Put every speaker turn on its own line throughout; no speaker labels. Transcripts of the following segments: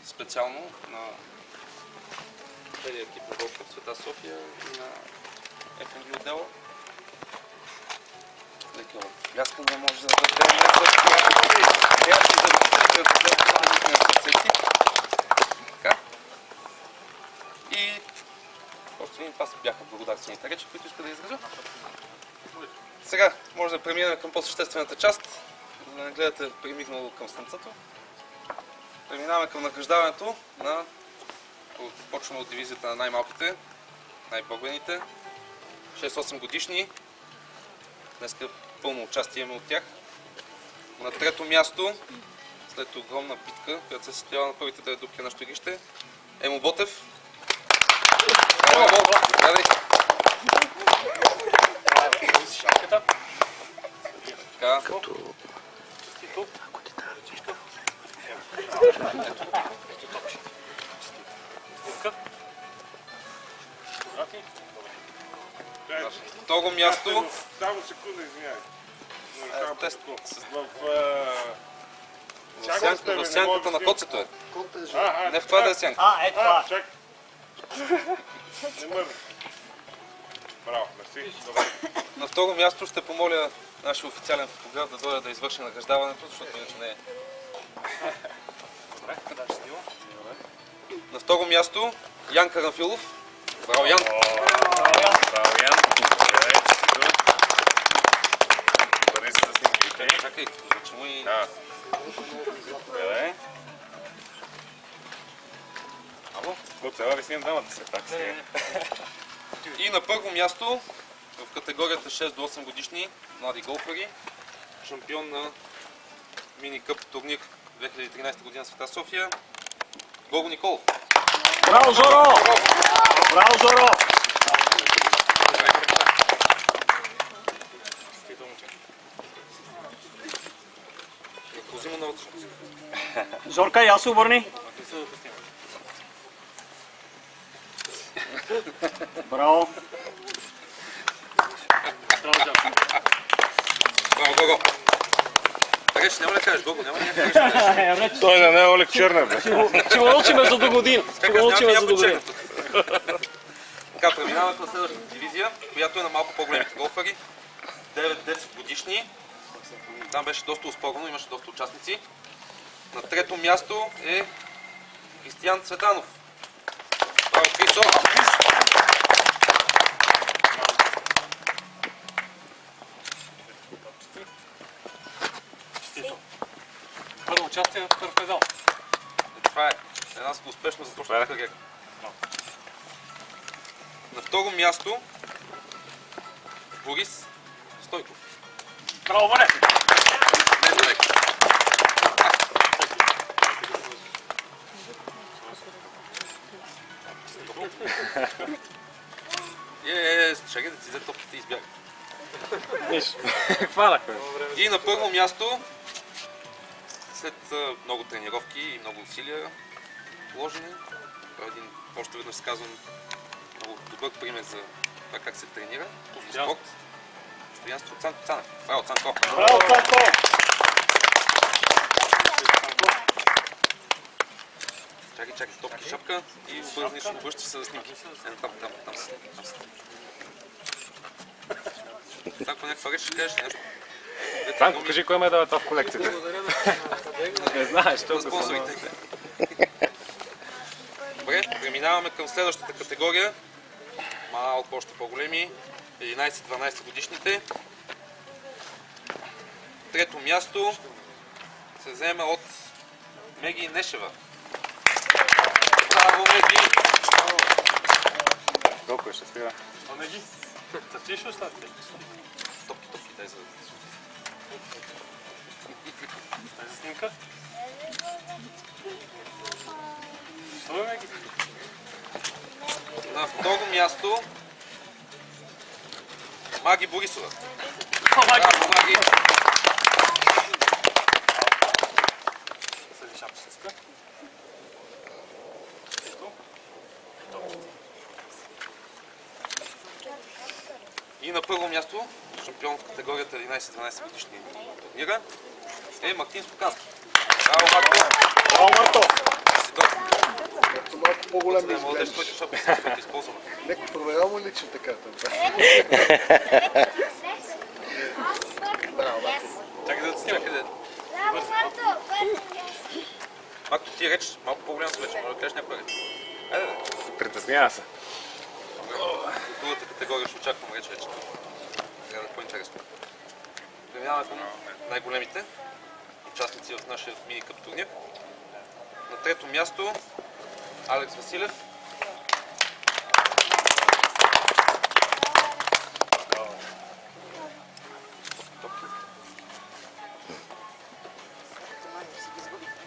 специално на целия екип на Голф Света София и на ФНГ отдела. Леко пляскане може да дадем за така. И още един, това бяха благодарствените речи, които иска да изразя. Сега може да преминем към по-съществената част, за да не гледате примигнало към слънцето. Преминаваме към награждаването на... Почваме от дивизията на най-малките, най-боглените, 6-8 годишни. Днеска пълно участие има от тях. На трето място, след огромна битка, която се състоява на първите 9 дупки на нашето игрище, Емо Ботев. Заповядай. Като... На второ място...
Само секунда, извиняй.
В сянката на коцето е. Не в това да е сянка.
Е това.
Чак. Не мърна. Браво, мерси.
На второ място ще помоля нашия официален фотограф да дойде да извърши награждаването, защото иначе не е. На второ място Ян Карамфилов. Браво, Ян!
Браво, Ян! Бъде се да снимките.
Чакай, чему и...
Добре.
Ало?
От сега ви снимам двамата се так сега.
И на първо място в категорията 6 до 8 годишни млади голфери, шампион на мини-къп турнир 2013 година Света София, Гого Николов.
Браво, Жоро! Браво, Жоро!
Взима на вътре.
Жорка, и аз се обърни. Браво.
Браво, Гого. Така ще няма ли да кажеш, Гого? Няма ли да кажеш?
Той не е Олег Чернев, бе.
Ще го научим за до година.
Така, преминаваме към следващата дивизия, която е на малко по-големите голфери. 9-10 годишни. Там беше доста успорно, имаше доста участници. На трето място е Кристиян Цветанов. Браво, Крисо!
Първо участие в Торпедал.
Това е една успешно започната кариера. На второ място Борис Стойков.
Браво, Боре!
Не човек. Чакай да ти взе топките и избяга.
Хванахме.
И на първо място, след много тренировки и много усилия вложени, един, още веднъж казвам, много добър пример за това как се тренира, спорт, постоянство Цанко Цанев. Браво, Цанко!
Браво, Цанко!
Чакай, топки, шапка и обръщаш се за снимки. Там са. Так, по някаква реч ще кажеш нещо.
Цанко, кажи кой ме дава това в колекцията. Не знаеш,
На
толкова
спонсорите. Добре, преминаваме към следващата категория. Малко още по-големи. 11-12 годишните. Трето място се взема от Меги Нешева. Браво, Меги!
Колко е, ще спира.
Меги, тъвчиш ли остатите?
Топки, дай за...
Дай за снимка. Що е, Меги?
На второ място Маги Борисова.
Браво,
Маги!
Съди шапчицата.
И на първо място, шампион в категорията 11-12 годишни турнира, е Мартин Стокански. Браво, Марко!
Браво, Марко!
по-голям
да
да
младеж,
изглеждаш.
който ще се използва.
Некой проверял му личната карта. Браво, Марко.
Чакай да снимам. Макто ти реч, малко по-голям си вече, може да кажеш някоя реч. Айде, да.
Притеснява се.
Другата категория ще очаквам реч. Трябва да е по-интересно. Преминаваме към най-големите участници в нашия мини-къп турнир. На трето място Алекс Василев.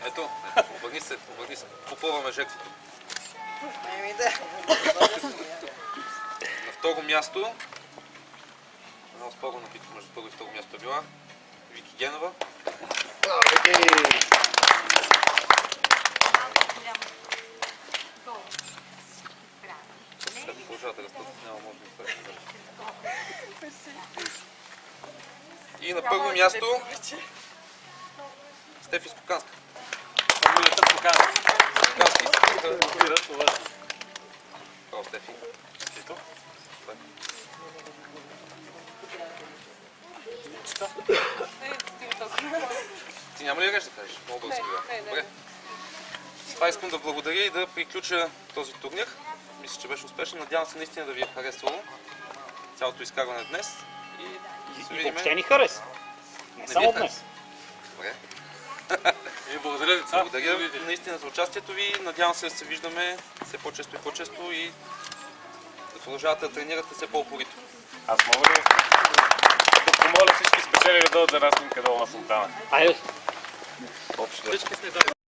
Ето, обърни се, попълваме жертвите. На второ място, много спорна битка между първо и второ място е била Вики Генова.
Браво, Вики!
След продължават да растат, няма може да стане. И на първо място Стефи Скоканска.
Фамилията покана.
Скокански изпитаха.
Копира това.
Право, Стефи.
Ето.
Ти няма ли реч да кажеш? Много български бях. Добре. С това искам да благодаря и да приключа този турнир. Мисля, че беше успешен. Надявам се наистина да ви е харесвало цялото изкарване днес. И се
И
видим.
въобще ни хареса. Не
Не
само
ви
днес.
Добре.
И благодаря деца.
Благодаря наистина за участието ви. Надявам се да се виждаме все по-често и по-често и да продължавате да тренирате все по-упорито.
Аз мога ли да помоля всички спечели да дойдат за една снимка долу на фонтана?
Айде.
Общо.
Всички сме